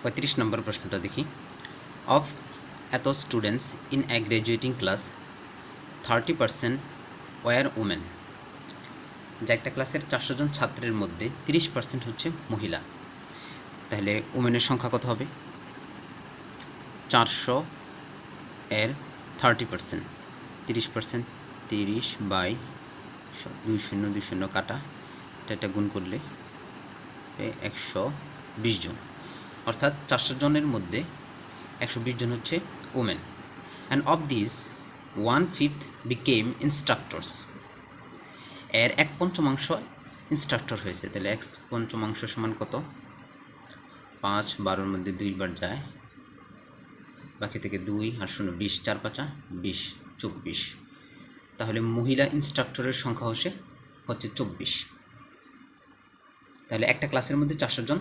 35 নম্বর প্রশ্নটা দেখি। Of the students in a graduating class 30% were women. যে একটা ক্লাসের 400 জন ছাত্রের মধ্যে 30% হচ্ছে মহিলা, তাহলে উমেনের সংখ্যা কত হবে? 400 এর 30%, 30%, 30/20 কাটা, এটা গুণ করলে 120 জন, অর্থাৎ 400 জনের মধ্যে 120 জন হচ্ছে women. And of this 1/5 became instructors. এর 1/5 ইনস্ট্রাক্টর হয়েছে, তাহলে 1/5 সমান কত? 5, 12-র মধ্যে 2 বার যায়, বাকি থেকে 2 আর 0, 20, 4×5 20, 24। তাহলে মহিলা ইনস্ট্রাক্টরের সংখ্যা হচ্ছে 24। তাহলে একটা ক্লাসের মধ্যে 400 জন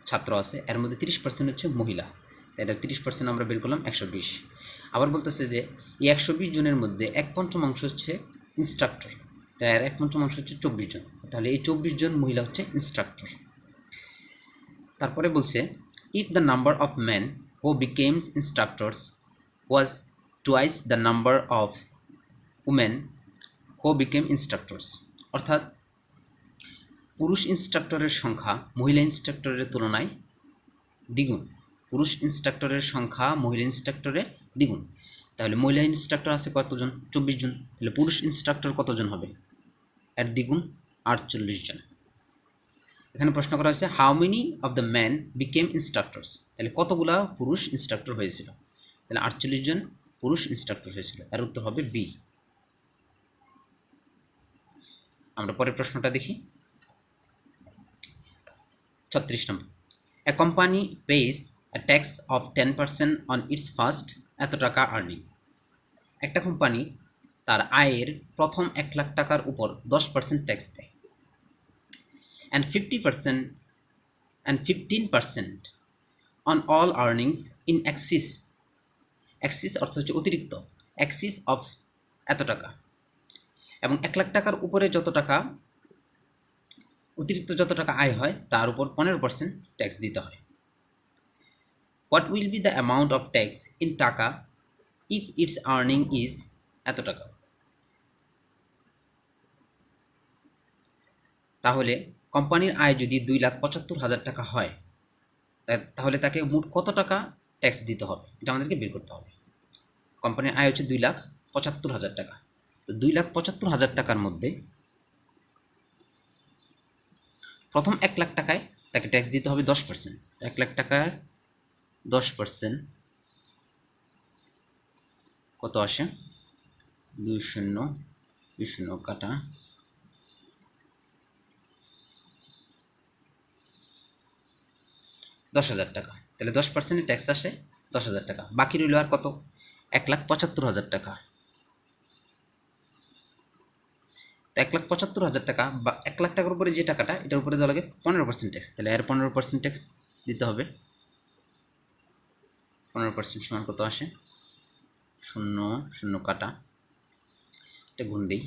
ছাত্র আছে, এর মধ্যে 30% হচ্ছে মহিলা, তাই এটা 30% আমরা বের করলাম 120। আবার বলতেছে যে এই 120 জনের মধ্যে 1/5 হচ্ছে ইনস্ট্রাক্টর, তাই এর 1/5 হচ্ছে 24 জন, তাহলে এই 24 জন মহিলা হচ্ছে ইনস্ট্রাক্টর। তারপরে বলছে if the number of men who becomes instructors was twice the number of women who became instructors, অর্থাৎ পুরুষ ইনস্ট্রাক্টরের সংখ্যা মহিলা ইনস্ট্রাক্টরের তুলনায় দ্বিগুণ। পুরুষ ইনস্ট্রাক্টরের সংখ্যা মহিলা ইনস্ট্রাক্টরের দ্বিগুণ, তাহলে মহিলা ইনস্ট্রাক্টর আছে কতজন? 24 জন, তাহলে পুরুষ ইনস্ট্রাক্টর কতজন হবে? এর দ্বিগুণ, 48 জন। এখানে প্রশ্ন করা হয়েছে how many of the man became instructors, তাহলে কতগুলা পুরুষ ইনস্ট্রাক্টর হয়েছিল? তাহলে 48 জন পুরুষ ইনস্ট্রাক্টর হয়েছিল, এর উত্তর হবে বি। আমরা পরের প্রশ্নটা দেখি। 36 নম্বর। A company pays a tax of 10% on its first এত টাকা আর্নিং। একটা কোম্পানি তার আয়ের প্রথম 1 লাখ টাকার উপর 10% ট্যাক্স দেয়, and 15% on all earnings in excess, excess অর্থ হচ্ছে অতিরিক্ত, excess of এত টাকা, এবং 1 লাখ টাকার উপরে যত টাকা অতিরিক্ত যত টাকা আয় হয় তার উপর 15% ট্যাক্স দিতে হয়। What will be the amount of tax in টাকা ইফ ইটস আর্নিং ইজ এত টাকা? তাহলে কোম্পানির আয় যদি 2,75,000 টাকা হয়, তাহলে তাকে মোট কত টাকা ট্যাক্স দিতে হবে এটা আমাদেরকে বের করতে হবে। কোম্পানির আয় হচ্ছে 2,75,000 টাকা, তো 2,75,000 টাকার মধ্যে প্রথম 1 লাখ টাকায় তাকে ট্যাক্স দিতে হবে 10%। 1 লাখ টাকার 10% কত আসে? 20 কাটা 10,000 টাকা, তাহলে 10% ট্যাক্স আসে 10,000 টাকা, বাকি রইল আর কত? 1,75,000 টাকা। তো 1,75,000 টাকা বা 1 লাখ টাকার উপরে যে টাকাটা, এটার উপরে দেওয়া লাগে 15% ট্যাক্স, তাহলে এর 15% ট্যাক্স দিতে হবে। 15% সমান কত আসে? 0 কাটা, এটা গুণ দিই।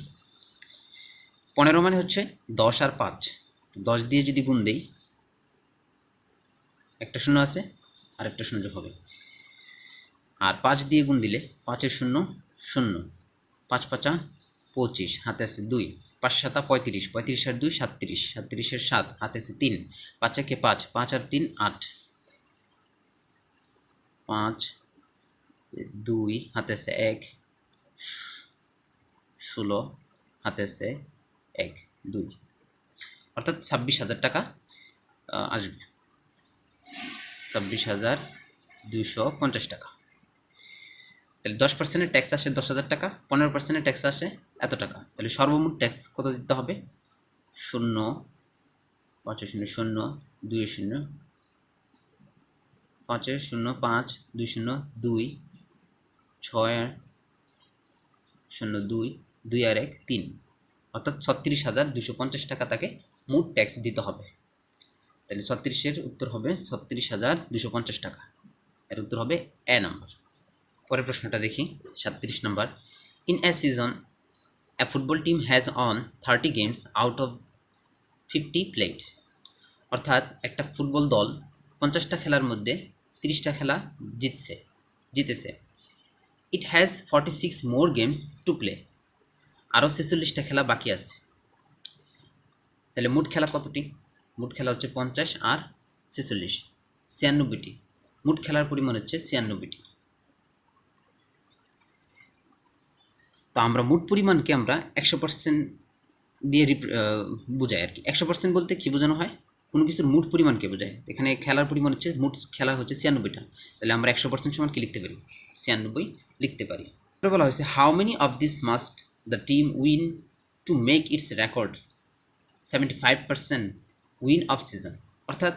15 মানে হচ্ছে 10 আর 5, 10 দিয়ে যদি গুণ দিই, একটা 0 আছে আর একটা 0 যোগ হবে, আর 5 দিয়ে গুণ দিলে 5-এর 0 0, 5×5 25, হাতে আছে 2, 5×7 35, 35 আর 2 37, 37-এর 7, হাতে আছে 3, 5-একে 5, 5 আর 3 8, 5 2 হাতে আছে 1, 16 হাতে আছে 1 2, অর্থাৎ 26,000 টাকা আসবে, 26,250 টাকা। তাহলে 10% ট্যাক্স আসে 10,000 টাকা, 15% ট্যাক্স আসে এত টাকা, তাহলে সর্বমোট ট্যাক্স কত দিতে হবে? 0 5 0 0 2 0 5 0 5 2 0 2 6 0 2 2 আর 1 3, অর্থাৎ 36,250 টাকা তাকে মোট ট্যাক্স দিতে হবে। তাহলে 36-এর উত্তর হবে 36,250 টাকা, এর উত্তর হবে এ নাম্বার। পরের প্রশ্নটা দেখি। 37 নম্বর। In a season a football team has won 30 games out of 50 played, অর্থাৎ একটা ফুটবল দল 50টা খেলার মধ্যে 30টা খেলা জিতেছে। It has 46 more games to play, আরও 46টা খেলা বাকি আছে। তাহলে মোট খেলা কতটি? মোট খেলা হচ্ছে 50 আর 46, 96টি। মোট খেলার পরিমাণ হচ্ছে 96টি। তো আমরা মোট পরিমাণকে আমরা 100% দিয়ে বোঝাই আর কি। 100% বলতে কী বোঝানো হয়? কোনো কিছুর মোট পরিমাণকে বোঝায়। এখানে খেলার পরিমাণ হচ্ছে, মোট খেলা হচ্ছে 96টা, তাহলে আমরা 100% সমান কী লিখতে পারি? 96 লিখতে পারি। এরপরে বলা হয়েছে how many of this must the team win to make it's record 75% win off season. অর্থাৎ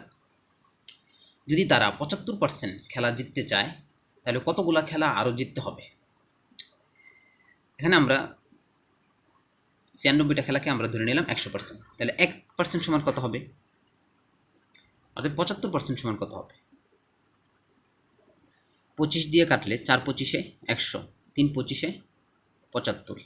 যদি তারা 75% খেলা জিততে চায় তাহলে কতগুলা খেলা আরও জিততে হবে। এখানে আমরা 96টা খেলাকে আমরা ধরে নিলাম 100%, তাহলে 1% সমান কত হবে? অর্থাৎ 75% সমান কত হবে? 25 দিয়ে কাটলে 4 25-এ 100, 3 25-এ 75,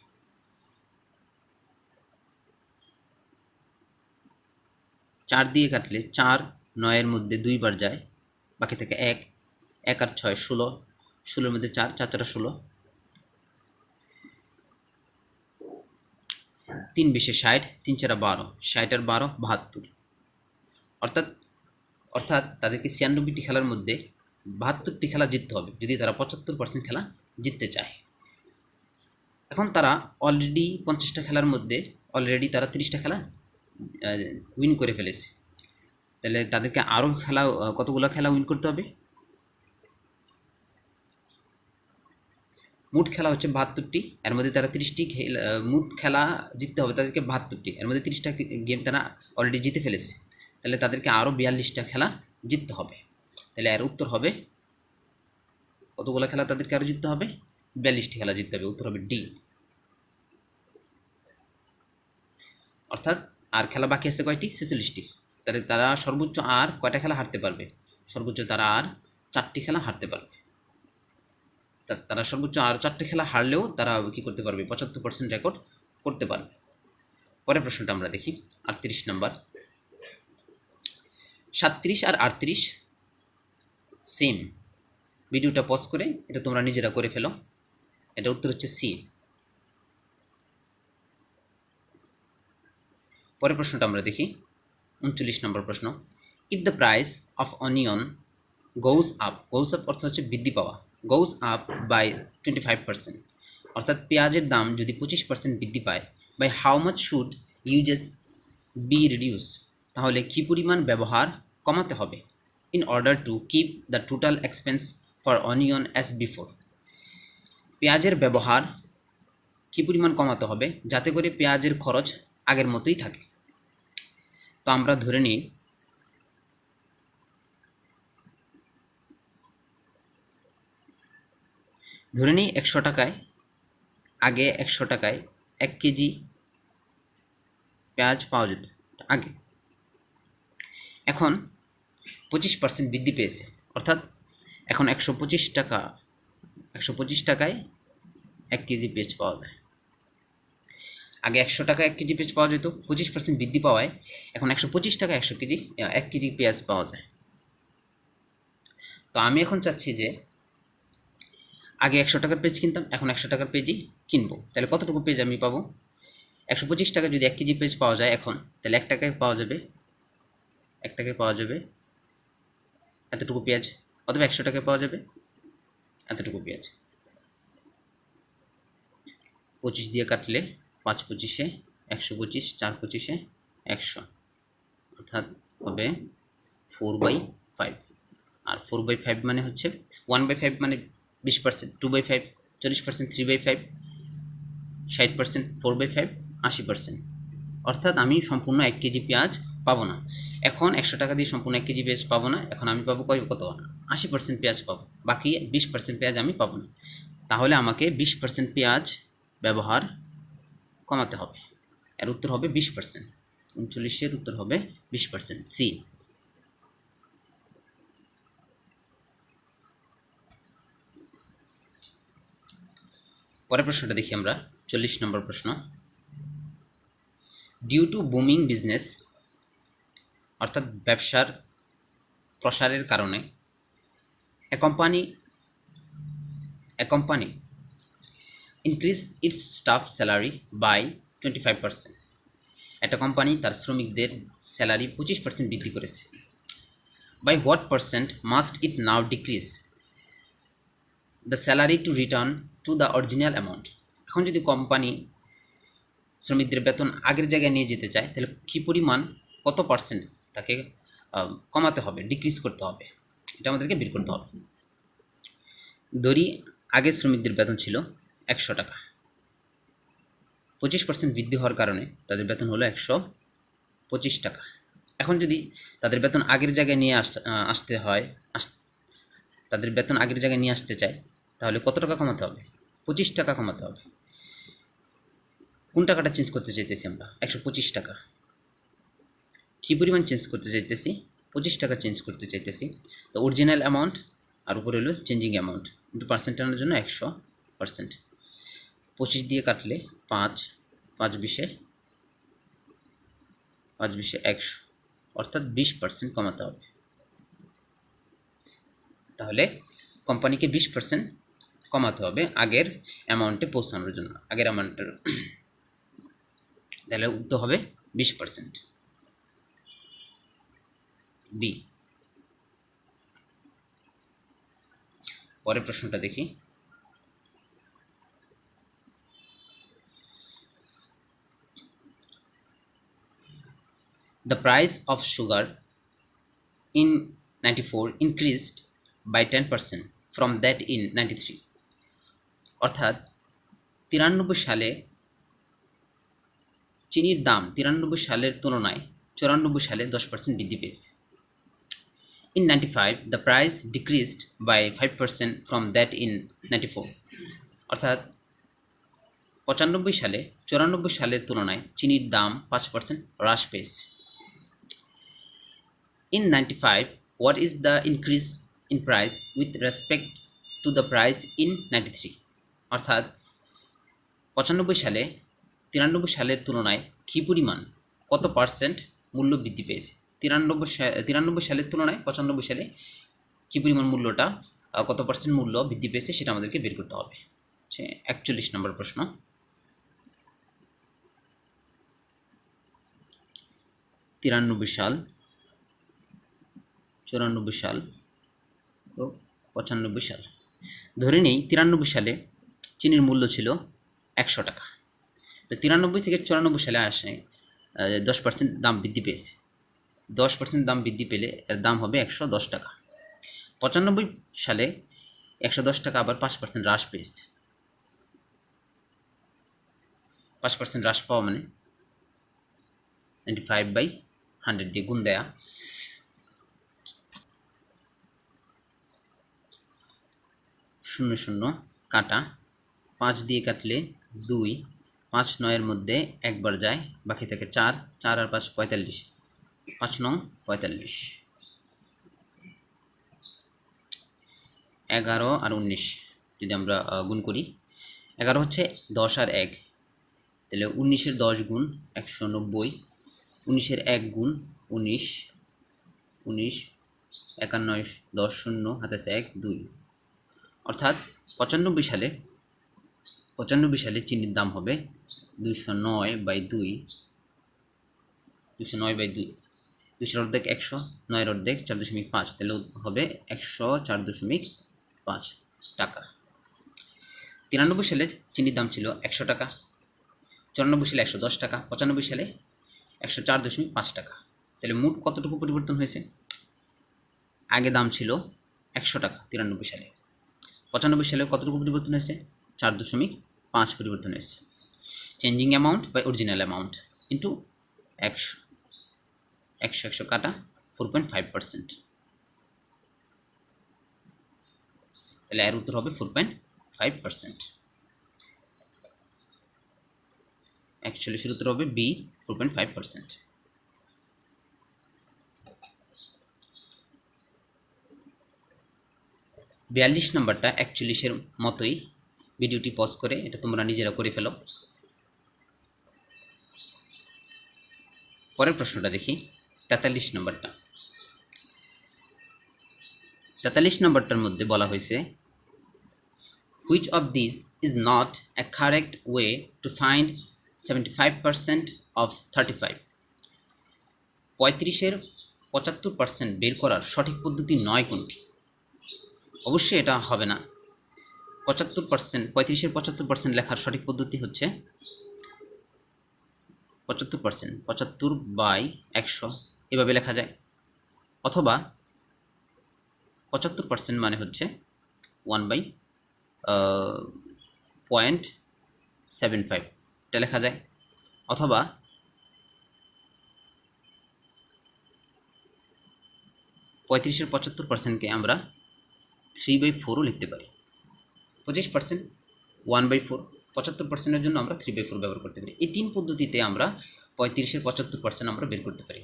4 দিয়ে কাটলে 4 9-এর মধ্যে 2 বার যায়, বাকি থেকে 1, 1 আর 6 16, 16-এর মধ্যে 4, 4 4 16, 3 20-এ 60, 3 4 12, 60 আর 12 72। অর্থাৎ তাদেরকে 96টি খেলার মধ্যে 72টি খেলা জিততে হবে যদি তারা 75% খেলা জিততে চায়। এখন তারা অলরেডি 50টা খেলার মধ্যে অলরেডি তারা 30টা খেলা উইন করে ফেলেছে, তাহলে তাদেরকে আরও খেলা কতগুলো খেলা উইন করতে হবে? মোট খেলা হচ্ছে 72টি, এর মধ্যে তারা 30টি মোট খেলা জিততে হবে তাদেরকে 72টি, এর মধ্যে 30টা গেম তারা অলরেডি জিতে ফেলেছে, তাহলে তাদেরকে আরও 42টা খেলা জিততে হবে। তাহলে এর উত্তর হবে কতগুলো খেলা তাদেরকে আরও জিততে হবে? 42টি খেলা জিততে হবে। উত্তর হবে ডি। অর্থাৎ আর খেলা বাকি আছে কয়টি? 46টি। তাহলে তারা সর্বোচ্চ আর কয়টা খেলা হারতে পারবে? সর্বোচ্চ তারা আর 4টি খেলা হারতে পারবে। তারা সর্বোচ্চ আর 4টি খেলা হারলেও তারা কী করতে পারবে? 75% রেকর্ড করতে পারবে। পরের প্রশ্নটা আমরা দেখি, 38 নম্বর। 37 আর 38 সেম। ভিডিওটা পজ করে এটা তোমরা নিজেরা করে ফেলো। এটা উত্তর হচ্ছে সি। পরের প্রশ্নটা আমরা দেখি, 39 নম্বর প্রশ্ন। If the price of onion goes up অর্থ হচ্ছে বৃদ্ধি পাওয়া, গোজ আপ বাই 25%, অর্থাৎ পেঁয়াজের দাম যদি 25% বৃদ্ধি পায়, by how much should uses be reduce, তাহলে কী পরিমাণ ব্যবহার কমাতে হবে? In order to keep the total expense for onion as before, পেঁয়াজের ব্যবহার কী পরিমাণ কমাতে হবে যাতে করে পেঁয়াজের খরচ আগের মতোই থাকে। তো আমরা ধরে নিই ধরে নিই 100 টাকায়, আগে 100 টাকায় 1 কেজি পেঁয়াজ পাওয়া যেত আগে, এখন 25% বৃদ্ধি পেয়েছে, অর্থাৎ এখন 125 টাকায় 1 কেজি পেঁয়াজ পাওয়া যায়। আগে 100 টাকায় 1 কেজি পেঁয়াজ পাওয়া যেত, 25% বৃদ্ধি পাওয়ায় এখন 125 টাকায় 1 কেজি পেঁয়াজ পাওয়া যায়। তো আমি এখন চাচ্ছি যে আগে 100 টাকার পেঁয়াজ কিনতাম, এখন 100 টাকার পেঁয়াজই কিনবো, তাহলে কতটুকু পেঁয়াজ আমি পাবো? 125 টাকা যদি 1 কেজি পেঁয়াজ পাওয়া যায় এখন, তাহলে 1 টাকায় পাওয়া যাবে এতটুকু পেঁয়াজ, অথবা 100 টাকায় পাওয়া যাবে এতটুকু পেঁয়াজ। 25 দিয়ে কাটলে 5 25-এ 125, 4 25-এ 100, অর্থাৎ হবে 4/5। আর 4/5 মানে হচ্ছে 1/5 মানে 20%, 2/5 40%, 3/5 60%, 4/5 80%, অর্থাৎ আমি সম্পূর্ণ 1 কেজি পেঁয়াজ পাবো না। এখন 100 টাকা দিয়ে সম্পূর্ণ 1 কেজি পেঁয়াজ পাবো না, এখন আমি পাবো কত? 80% পেঁয়াজ পাবো, বাকি 20% পেঁয়াজ আমি পাবো না। তাহলে আমাকে 20% পেঁয়াজ ব্যবহার কমাতে হবে। এর উত্তর হবে 20%। 39-এর উত্তর হবে 20%, সি। পরের প্রশ্নটা দেখি আমরা, 40 নম্বর প্রশ্ন। ডিউ টু বুমিং বিজনেস, অর্থাৎ ব্যবসার প্রসারের কারণে a company increase its staff salary by 25%. একটা কোম্পানি তার শ্রমিকদের স্যালারি 25% বৃদ্ধি করেছে। by what percent must it now decrease the salary to return to the original amount? এখন যদি কোম্পানি শ্রমিকদের বেতন আগের জায়গায় নিয়ে যেতে চায় তাহলে কী পরিমাণ কত পার্সেন্ট তাকে কমাতে হবে, ডিক্রিজ করতে হবে, এটা আমাদেরকে বের করতে হবে। ধরি আগে শ্রমিকদের বেতন ছিল 100 টাকা, 25% বৃদ্ধি হওয়ার কারণে তাদের বেতন হলো 125 টাকা। এখন যদি তাদের বেতন আগের জায়গায় নিয়ে তাদের বেতন আগের জায়গায় নিয়ে আসতে চায় তাহলে কত টাকা কমাতে হবে? 25 টাকা কমাতে হবে। কোন টাকাটা চেঞ্জ করতে চাইতেছি আমরা? 125 টাকা। কী পরিমাণ চেঞ্জ করতে চাইতেছি? 25 টাকা চেঞ্জ করতে চাইতেছি। তো অরিজিনাল অ্যামাউন্ট আর উপরে হলো চেঞ্জিং অ্যামাউন্ট কিন্তু পার্সেন্ট আনার জন্য 100%। 25 দিয়ে কাটলে 5, 5 20 100, অর্থাৎ 20% কমাতে হবে। তাহলে কোম্পানিকে 20% কমাতে হবে আগের অ্যামাউন্টে পৌঁছানোর জন্য, আগের অ্যামাউন্টের। তাহলে উত্তর হবে 20%। বি। পরের প্রশ্নটা দেখি। The price of sugar in 94 increased by 10% from that in 93. অর্থাৎ 93 সালে চিনির দাম 93 সালের তুলনায় 94 সালে 10% বৃদ্ধি পেয়েছে। In 95 the price decreased by 5% from that in 94. অর্থাৎ 95 সালে 94 সালের তুলনায় চিনির দাম 5% হ্রাস পেয়েছে। In 95 what is the increase in price with respect to the price in 93? অর্থাৎ 95 সালে 93 সালের তুলনায় কী পরিমাণ, কত পার্সেন্ট মূল্য বৃদ্ধি পেয়েছে? 93 সালের তুলনায় 95 সালে কী পরিমাণ মূল্যটা, কত পার্সেন্ট মূল্য বৃদ্ধি পেয়েছে সেটা আমাদেরকে বের করতে হবে। 41 নম্বর প্রশ্ন। সাল, 94 সাল ও 95 সাল। ধরে নেই 93 সালে চিনির মূল্য ছিল 100 টাকা। তো 93 থেকে 94 সালে আসে 10% দাম বৃদ্ধি পেয়েছে। 10% দাম বৃদ্ধি পেলে এর দাম হবে 110 টাকা। 95 সালে 110 টাকা আবার 5% হ্রাস পেয়েছে। 5% হ্রাস পাওয়া মানে 95/100 দিয়ে গুণ দেয়া। 00 কাটা, 5 দিয়ে কাটলে 2, 5 9-এর মধ্যে একবার যায়, বাকি থাকে 4, 4 আর 5 45, 5 9 45, 11 আর 19 যদি আমরা গুণ করি, 11 হচ্ছে 10 আর 1, তাহলে 19-এর 10 গুণ 190, 19-এর 1 গুণ 19, 19 51 10 0 হাতে 1 2। অর্থাৎ 95 সালে চিনির দাম হবে 209/2, 200/2 অর্ধেক 100, 9-এর অর্ধেক 4.5, তাহলে হবে 104.5 টাকা। 93 সালে চিনির দাম ছিল 100 টাকা, 94 সালে 110 টাকা, 95 সালে 104.5 টাকা। তাহলে মোট কতটুকু পরিবর্তন হয়েছে? আগে দাম ছিল 100 টাকা 93 সালে, 95 সালে কতটুকু পরিবর্তন হয়েছে? 4.5 পরিবর্তন হয়েছে। Changing amount by original amount into 100 কাটা 4.5%। তাহলে এর উত্তর হবে 4.5%। 41-এর উত্তর হবে বি, 4.5%। বিয়াল্লিশ নম্বরটা 41-এর মতোই, ভিডিওটি পজ করে এটা তোমরা নিজেরা করে ফেলো। পরের প্রশ্নটা দেখি, 43 নম্বরটা। 43 নম্বরটার মধ্যে বলা হয়েছে which of these is not a correct way to find 75% of 35 35-এর 75% বের করার সঠিক পদ্ধতি নয় কোনটি? অবশ্যই এটা হবে না। 75% 35-এর 75% লেখার সঠিক পদ্ধতি হচ্ছে 75% 75/100 এভাবে লেখা যায়, অথবা 75% মানে হচ্ছে 1/0.75 এটা লেখা যায়, অথবা 35-এর 75%কে আমরা 3/4ও লিখতে পারি। 25% 1/4, 75%-এর জন্য আমরা 3/4 ব্যবহার করতে পারি। এই 3 পদ্ধতিতে আমরা 35-এর 75% আমরা বের করতে পারি।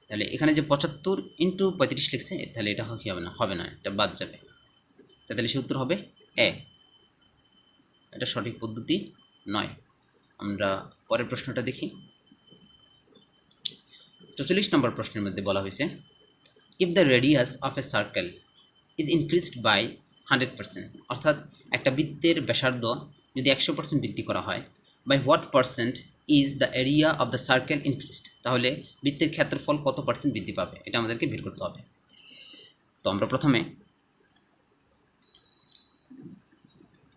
তাহলে এখানে যে 75 × 35 লিখছে, তাহলে এটা কি হবে না? হবে না, এটা বাদ যাবে। তাহলে সে উত্তর হবে এ, এটা সঠিক পদ্ধতি নয়। আমরা পরের প্রশ্নটা দেখি। 44 নম্বর প্রশ্নের মধ্যে বলা হয়েছে if the radius of a circle is increased by 100%, অর্থাৎ একটা বৃত্তের ব্যাসার্ধ যদি 100% বৃদ্ধি করা হয়, by what percent is the area of the circle increased, তাহলে বৃত্তের ক্ষেত্রফল কত পার্সেন্ট বৃদ্ধি পাবে, এটা আমাদেরকে বের করতে হবে। তো আমরা প্রথমে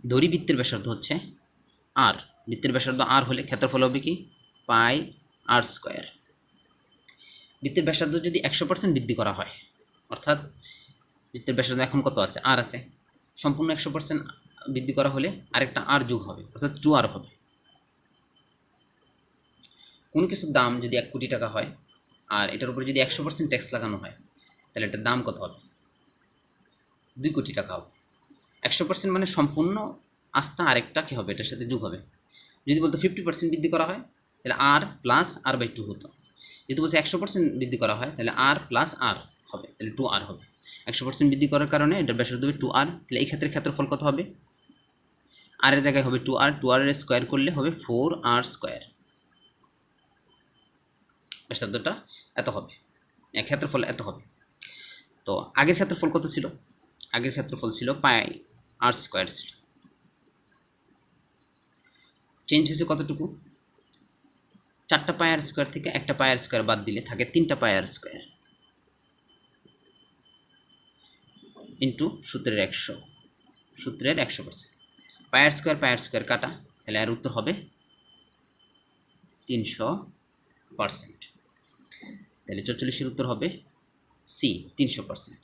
ধরি বৃত্তের ব্যাসার্ধ হচ্ছে আর, বৃত্তের ব্যাসার্ধ আর হলে ক্ষেত্রফল হবে কি πr²। বৃত্তের ব্যাসার্ধ যদি 100% বৃদ্ধি করা হয়, অর্থাৎ বৃত্তের ব্যাসার্ধ এখন কত আছে? আর আছে, সম্পূর্ণ 100% বৃদ্ধি করা হলে আরেকটা আর যোগ হবে, অর্থাৎ 2r হবে। কোনো কিছুর দাম যদি 1 কোটি টাকা হয় আর এটার উপরে যদি 100% ট্যাক্স লাগানো হয়, তাহলে এটার দাম কত হবে? 2 কোটি টাকা হবে। 100% মানে সম্পূর্ণ আস্থা আরেকটা কী হবে? এটার সাথে যোগ হবে। যদি বলতো 50% বৃদ্ধি করা হয়, তাহলে r + r/2 হতো। যদি বলছে 100% বৃদ্ধি করা হয়, তাহলে r + r হবে, তাহলে 2r হবে। 100% বৃদ্ধি করার কারণে এটার ব্যাসার্ধ হবে 2r। তাহলে এই ক্ষেত্রে ক্ষেত্রফল কত হবে? r এর জায়গায় হবে 2r, 2r এর স্কোয়ার করলে হবে 4r²। ব্যাসার্ধটা এত হবে, ক্ষেত্রফল এত হবে। তো আগের ক্ষেত্রফল কত ছিল? আগের ক্ষেত্রফল ছিল πr² ছিল। চেঞ্জ হয়েছে কতটুকু? 4টা πr² থেকে একটা πr² বাদ দিলে থাকে 3টা πr² ইন্টু সূত্রের 100, সূত্রের 100%। πr² কাটা, তাহলে এর উত্তর হবে 300%। তাহলে 44-এর উত্তর হবে সি, 300%।